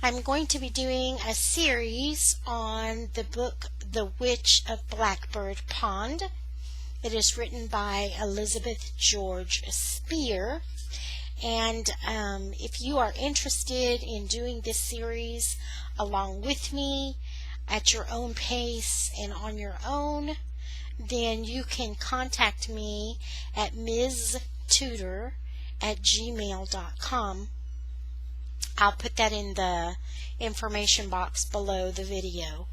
I'm going to be doing a series on the book The Witch of Blackbird Pond. It is written by Elizabeth George Speare. And if you are interested in doing this series along with me at your own pace and on your own, then you can contact me at mstutor@gmail.com. I'll put that in the information box below the video.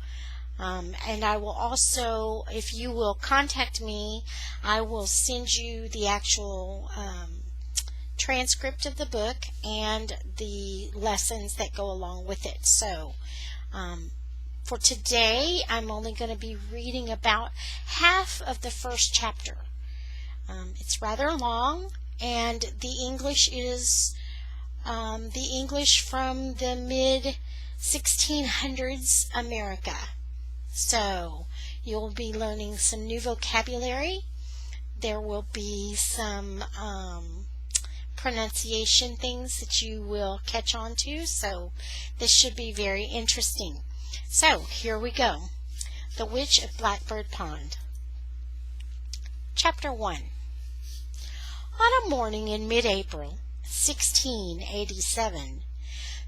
And I will also, if you will contact me, I will send you the actual transcript of the book and the lessons that go along with it. So for today, I'm only going to be reading about half of the first chapter. It's rather long, and the English is the English from the mid-1600s America. So you'll be learning some new vocabulary. There will be some pronunciation things that you will catch on to. So this should be very interesting. So here we go. The Witch of Blackbird Pond. Chapter 1. On a morning in mid-April, 1687,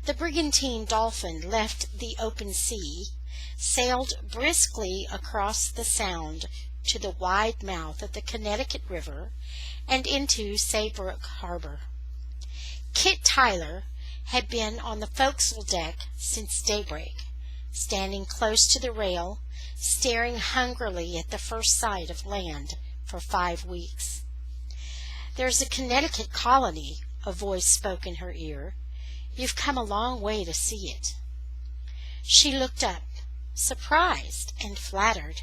the brigantine Dolphin left the open sea, sailed briskly across the Sound to the wide mouth of the Connecticut River and into Saybrook Harbor. Kit Tyler had been on the forecastle deck since daybreak, standing close to the rail, staring hungrily at the first sight of land for 5 weeks. "There's a Connecticut colony," a voice spoke in her ear. "You've come a long way to see it." She looked up, surprised and flattered.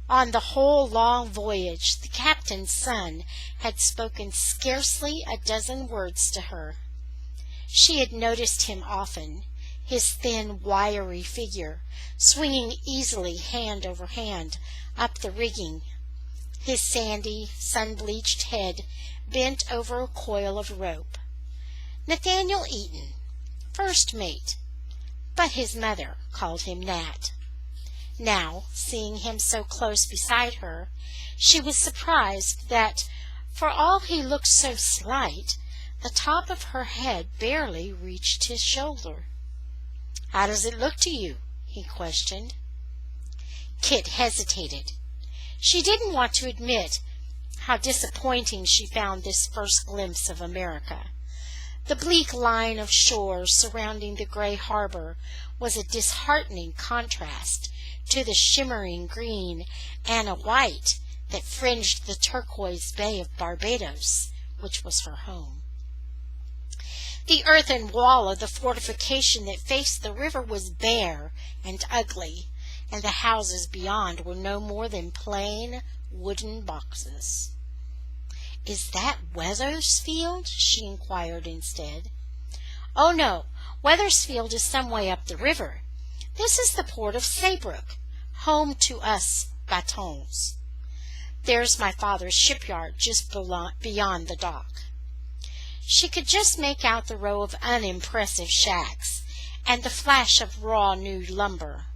On the whole long voyage, the captain's son had spoken scarcely a dozen words to her. She had noticed him often, his thin, wiry figure, swinging easily hand over hand up the rigging, his sandy, sun-bleached head bent over a coil of rope. Nathaniel Eaton, first mate, but his mother called him Nat. Now, seeing him so close beside her, she was surprised that, for all he looked so slight, the top of her head barely reached his shoulder. "How does it look to you?" he questioned. Kit hesitated. She didn't want to admit how disappointing she found this first glimpse of America. The bleak line of shore surrounding the gray harbor was a disheartening contrast to the shimmering green and a white that fringed the turquoise bay of Barbados, which was her home. The earthen wall of the fortification that faced the river was bare and ugly, and the houses beyond were no more than plain wooden boxes. "Is that Wethersfield?" she inquired instead. "Oh, no, Wethersfield is some way up the river. This is the port of Saybrook, home to us Batons. There's my father's shipyard just beyond the dock." She could just make out the row of unimpressive shacks and the flash of raw new lumber.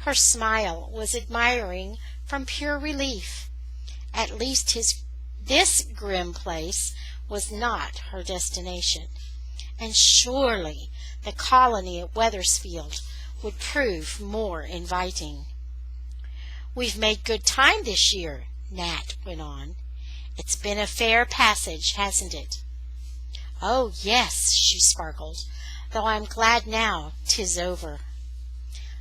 Her smile was admiring from pure relief. At least this grim place was not her destination, and surely the colony at Wethersfield would prove more inviting. "We've made good time this year," Nat went on. "It's been a fair passage, hasn't it?" "Oh, yes," she sparkled, "though I'm glad now 'tis over."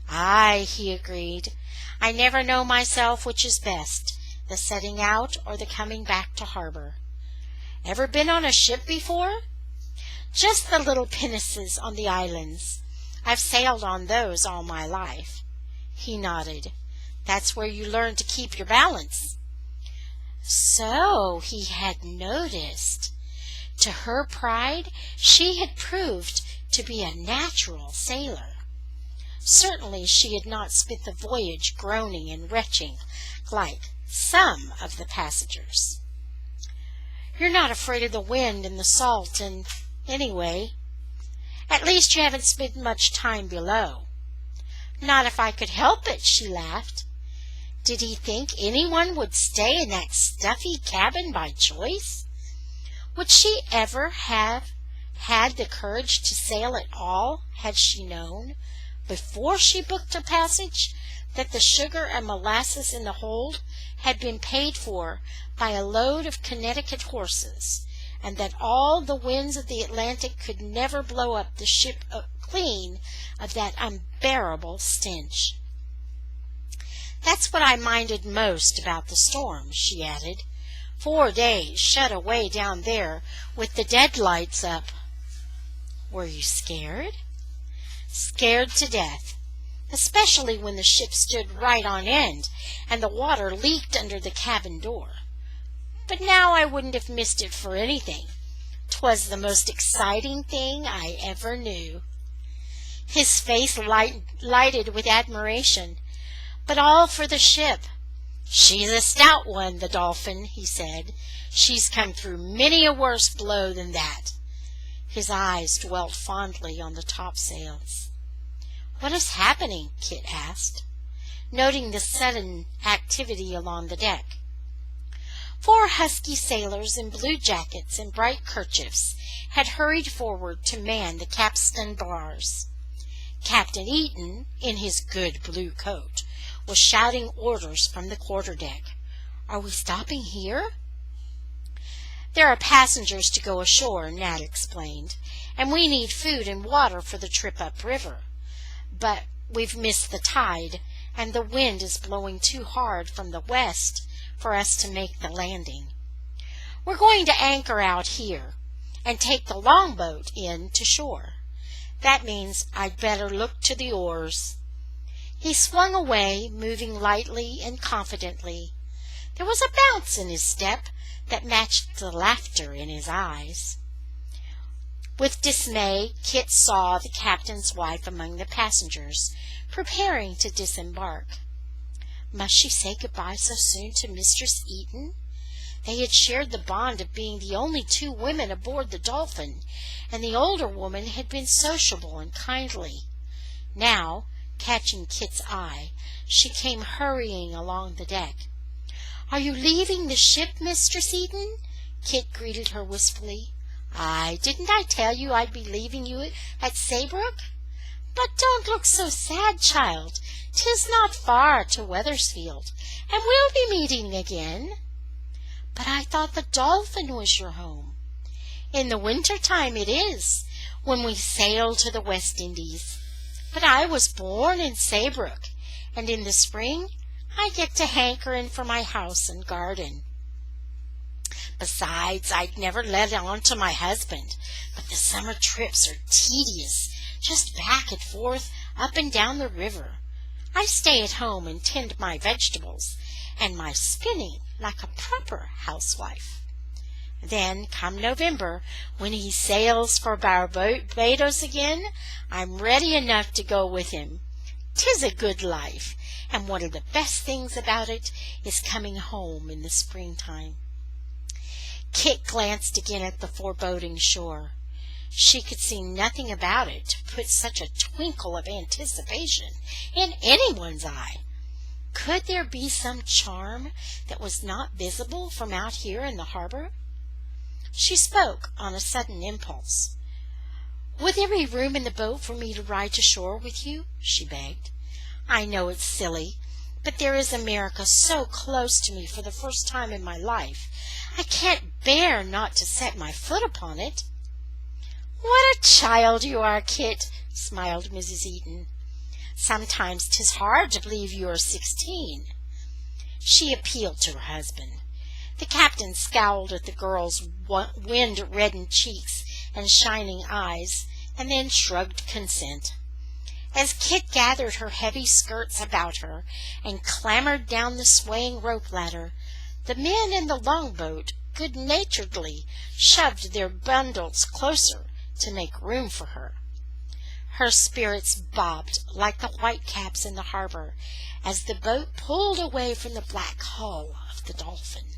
"Aye," he agreed. "I never know myself which is best, the setting out or the coming back to harbor. Ever been on a ship before?" "Just the little pinnaces on the islands. I've sailed on those all my life." He nodded. "That's where you learn to keep your balance." So he had noticed. To her pride, she had proved to be a natural sailor. Certainly she had not spent the voyage groaning and retching like some of the passengers. "You're not afraid of the wind and the salt, and anyway, At least you haven't spent much time below." "Not if I could help it," she laughed. Did he think anyone would stay in that stuffy cabin by choice? Would she ever have had the courage to sail at all had she known, before she booked her passage, that the sugar and molasses in the hold had been paid for by a load of Connecticut horses, and that all the winds of the Atlantic could never blow up the ship clean of that unbearable stench? "That's what I minded most about the storm," she added. 4 days shut away down there with the deadlights up." "Were you scared?" "Scared to death, especially when the ship stood right on end and the water leaked under the cabin door. But now I wouldn't have missed it for anything. 'Twas the most exciting thing I ever knew." His face lighted with admiration. "But all for the ship." "She's a stout one, the Dolphin," he said. "She's come through many a worse blow than that." His eyes dwelt fondly on the topsails. "What is happening?" Kit asked, noting the sudden activity along the deck. 4 husky sailors in blue jackets and bright kerchiefs had hurried forward to man the capstan bars. Captain Eaton, in his good blue coat, was shouting orders from the quarterdeck. "Are we stopping here?" "There are passengers to go ashore," Nat explained, "and we need food and water for the trip upriver. But we've missed the tide, and the wind is blowing too hard from the west for us to make the landing. We're going to anchor out here and take the longboat in to shore. That means I'd better look to the oars." He swung away, moving lightly and confidently. There was a bounce in his step that matched the laughter in his eyes. With dismay, Kit saw the captain's wife among the passengers, preparing to disembark. Must she say goodbye so soon to Mistress Eaton? They had shared the bond of being the only 2 women aboard the Dolphin, and the older woman had been sociable and kindly. Now, catching Kit's eye, she came hurrying along the deck. "Are you leaving the ship, Mistress Eaton?" Kit greeted her wistfully. "Aye, didn't I tell you I'd be leaving you at Saybrook? But don't look so sad, child. 'Tis not far to Wethersfield, and we'll be meeting again." "But I thought the Dolphin was your home." "In the winter time it is, when we sail to the West Indies. But I was born in Saybrook, and in the spring I get to hankering for my house and garden. Besides, I'd never let on to my husband, but the summer trips are tedious, just back and forth, up and down the river. I stay at home and tend my vegetables and my spinning like a proper housewife. Then, come November, when he sails for Barbados again, I'm ready enough to go with him. 'Tis a good life, and one of the best things about it is coming home in the springtime." Kit glanced again at the foreboding shore. She could see nothing about it to put such a twinkle of anticipation in anyone's eye. Could there be some charm that was not visible from out here in the harbor? She spoke on a sudden impulse. "Would there be room in the boat for me to ride to shore with you?" she begged. "I know it's silly, but there is America so close to me for the first time in my life. I can't bear not to set my foot upon it." "What a child you are, Kit," smiled Mrs. Eaton. "Sometimes 'tis hard to believe you are 16. She appealed to her husband. The captain scowled at the girl's wind-reddened cheeks and shining eyes, and then shrugged consent. As Kit gathered her heavy skirts about her and clambered down the swaying rope ladder, the men in the longboat good-naturedly shoved their bundles closer to make room for her. Her spirits bobbed like the whitecaps in the harbor as the boat pulled away from the black hull of the Dolphin.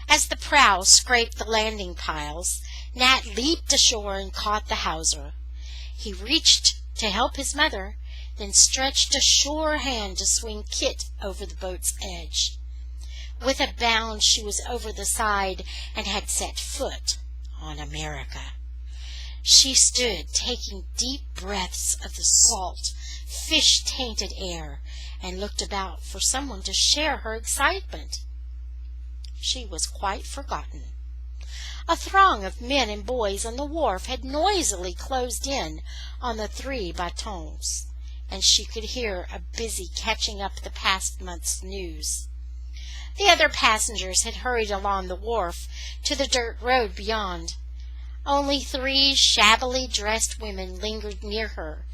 As the prow scraped the landing piles, Nat leaped ashore and caught the hawser. He reached to help his mother, then stretched a sure hand to swing Kit over the boat's edge. With a bound she was over the side and had set foot on America. She stood taking deep breaths of the salt, fish-tainted air, and looked about for someone to share her excitement. She was quite forgotten. A throng of men and boys on the wharf had noisily closed in on the three batons, and she could hear a busy catching up the past month's news. The other passengers had hurried along the wharf to the dirt road beyond. Only 3 shabbily dressed women lingered near her,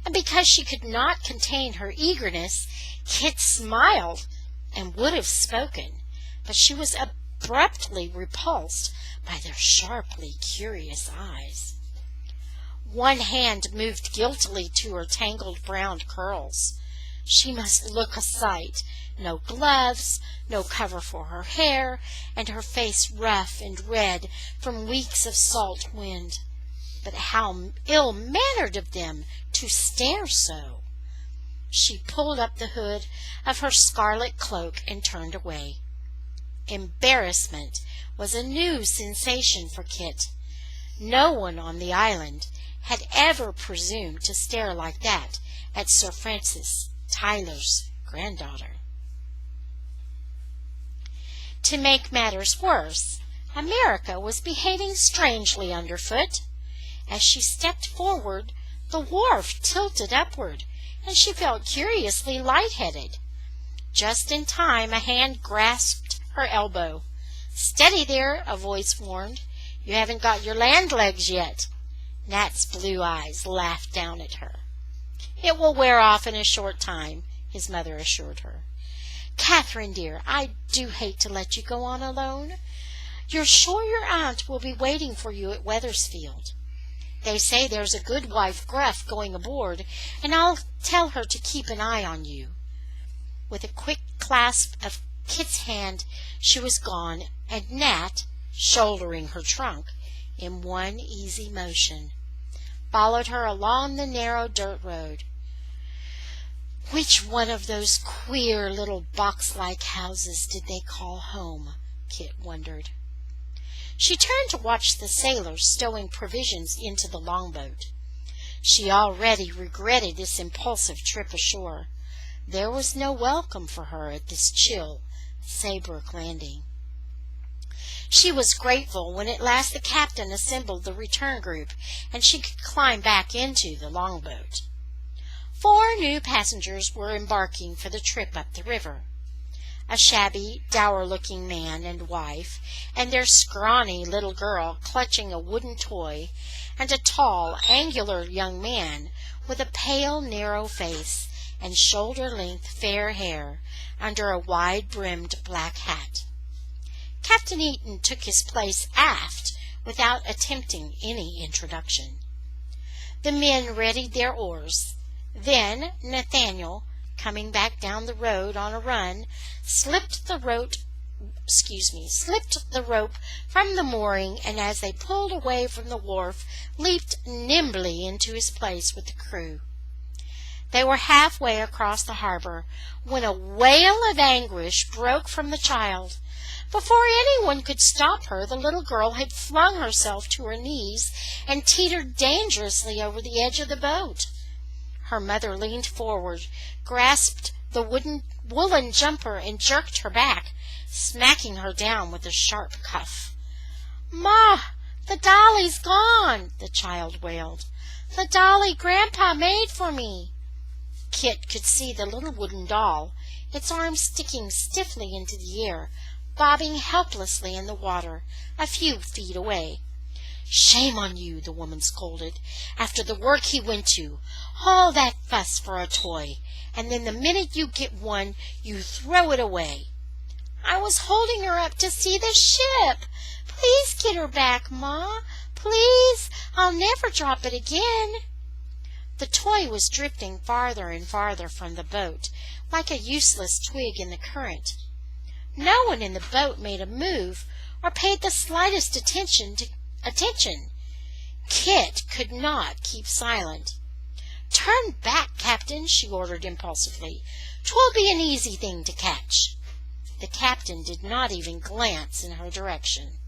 and because she could not contain her eagerness, Kit smiled and would have spoken, but she was abruptly repulsed by their sharply curious eyes. One hand moved guiltily to her tangled brown curls. She must look a sight. No gloves, no cover for her hair, and her face rough and red from weeks of salt wind. But how ill-mannered of them to stare so! She pulled up the hood of her scarlet cloak and turned away. Embarrassment was a new sensation for Kit. No one on the island had ever presumed to stare like that at Sir Francis Tyler's granddaughter. To make matters worse, America was behaving strangely underfoot. As she stepped forward, the wharf tilted upward, and she felt curiously lightheaded. Just in time a hand grasped her elbow. "Steady there," a voice warned. "You haven't got your land legs yet." Nat's blue eyes laughed down at her. "It will wear off in a short time," his mother assured her. "Catherine, dear, I do hate to let you go on alone. You're sure your aunt will be waiting for you at Wethersfield? They say there's a goodwife Gruff going aboard, and I'll tell her to keep an eye on you." With a quick clasp of Kit's hand, she was gone, and Nat, shouldering her trunk in one easy motion, followed her along the narrow dirt road. Which one of those queer little box-like houses did they call home? Kit wondered. She turned to watch the sailors stowing provisions into the longboat. She already regretted this impulsive trip ashore. There was no welcome for her at this chill Saybrook landing. She was grateful when at last the captain assembled the return group and she could climb back into the longboat. 4 new passengers were embarking for the trip up the river. A shabby, dour-looking man and wife, and their scrawny little girl clutching a wooden toy, and a tall, angular young man with a pale, narrow face and shoulder-length fair hair under a wide-brimmed black hat. Captain Eaton took his place aft without attempting any introduction. The men readied their oars. Then Nathaniel, coming back down the road on a run, slipped the rope from the mooring, and as they pulled away from the wharf, leaped nimbly into his place with the crew. They were halfway across the harbor when a wail of anguish broke from the child. Before anyone could stop her, the little girl had flung herself to her knees and teetered dangerously over the edge of the boat. Her mother leaned forward, grasped the woolen jumper, and jerked her back, smacking her down with a sharp cuff. "Ma, the dolly's gone," the child wailed. "The dolly Grandpa made for me." Kit could see the little wooden doll, its arms sticking stiffly into the air, bobbing helplessly in the water a few feet away. "Shame on you," the woman scolded, "after the work he went to. All that fuss for a toy, and then the minute you get one, you throw it away." "I was holding her up to see the ship. Please get her back, Ma. Please, I'll never drop it again." The toy was drifting farther and farther from the boat, like a useless twig in the current. No one in the boat made a move or paid the slightest attention to attention. Kit could not keep silent. "Turn back, Captain," she ordered impulsively. "'Twill be an easy thing to catch." The captain did not even glance in her direction.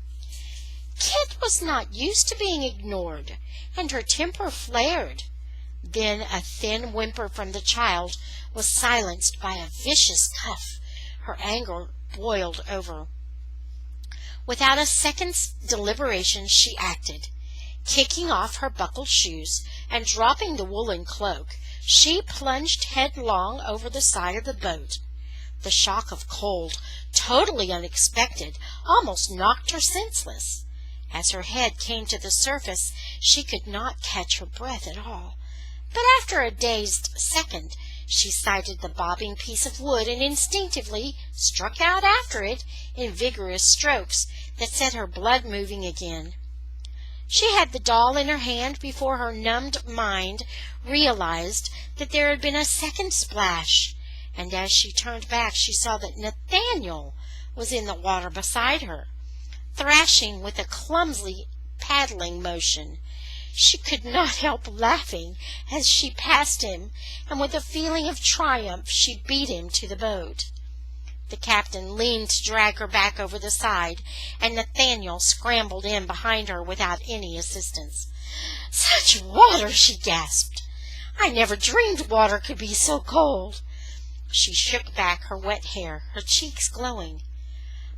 Kit was not used to being ignored, and her temper flared. Then a thin whimper from the child was silenced by a vicious cuff. Her anger boiled over. Without a second's deliberation she acted. Kicking off her buckled shoes and dropping the woolen cloak, she plunged headlong over the side of the boat. The shock of cold, totally unexpected, almost knocked her senseless. As her head came to the surface, she could not catch her breath at all. But after a dazed second, she sighted the bobbing piece of wood and instinctively struck out after it in vigorous strokes that set her blood moving again. She had the doll in her hand before her numbed mind realized that there had been a second splash, and as she turned back she saw that Nathaniel was in the water beside her, thrashing with a clumsy paddling motion. She could not help laughing as she passed him, and with a feeling of triumph she beat him to the boat. The captain leaned to drag her back over the side, and Nathaniel scrambled in behind her without any assistance. "Such water!" she gasped. "I never dreamed water could be so cold." She shook back her wet hair, her cheeks glowing.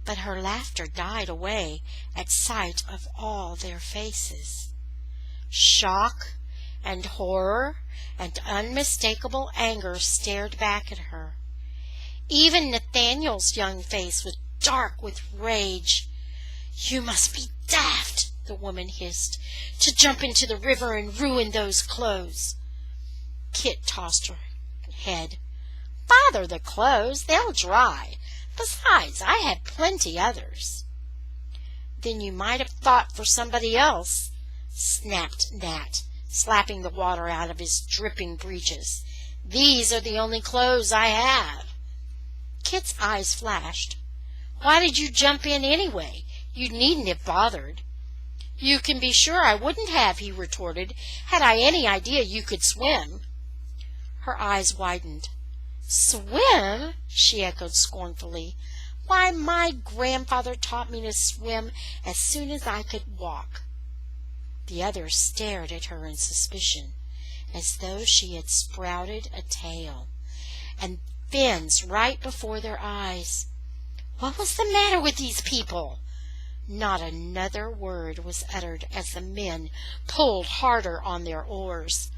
But her laughter died away at sight of all their faces. Shock and horror and unmistakable anger stared back at her. Even Nathaniel's young face was dark with rage. "You must be daft," the woman hissed, "to jump into the river and ruin those clothes." Kit tossed her head. "Bother the clothes, they'll dry. Besides, I had plenty others." "Then you might have thought for somebody else," snapped Nat, slapping the water out of his dripping breeches. "These are the only clothes I have." Kit's eyes flashed. "Why did you jump in anyway? You needn't have bothered." "You can be sure I wouldn't have," he retorted, "had I any idea you could swim." Her eyes widened. "Swim?" she echoed scornfully. "Why, my grandfather taught me to swim as soon as I could walk." The others stared at her in suspicion, as though she had sprouted a tail, and fins right before their eyes. What was the matter with these people? Not another word was uttered as the men pulled harder on their oars.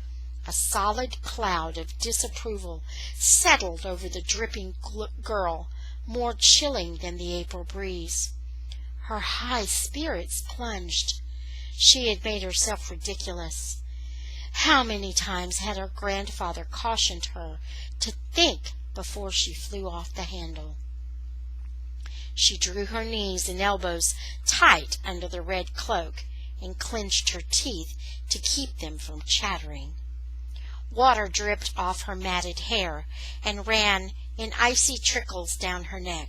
A solid cloud of disapproval settled over the dripping girl, more chilling than the April breeze. Her high spirits plunged. She had made herself ridiculous. How many times had her grandfather cautioned her to think before she flew off the handle? She drew her knees and elbows tight under the red cloak and clenched her teeth to keep them from chattering. Water dripped off her matted hair and ran in icy trickles down her neck.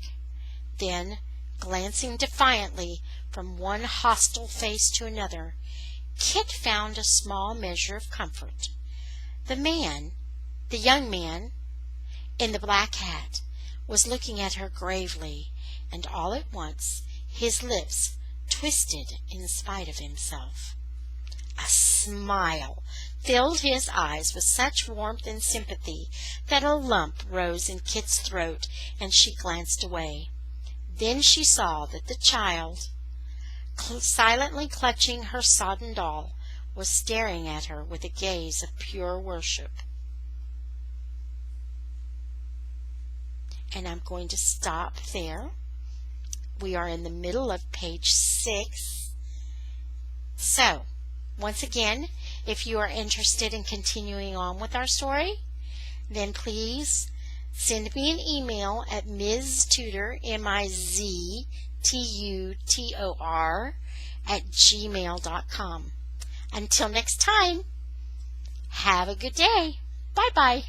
Then, glancing defiantly from one hostile face to another, Kit found a small measure of comfort. The young man in the black hat, was looking at her gravely, and all at once his lips twisted in spite of himself. A smile filled his eyes with such warmth and sympathy that a lump rose in Kit's throat, and she glanced away. Then she saw that the child, silently clutching her sodden doll, was staring at her with a gaze of pure worship. And I'm going to stop there. We are in the middle of page 6. So, once again, if you are interested in continuing on with our story, then please send me an email at miztutor, MIZTUTOR, @gmail.com. Until next time, have a good day. Bye-bye.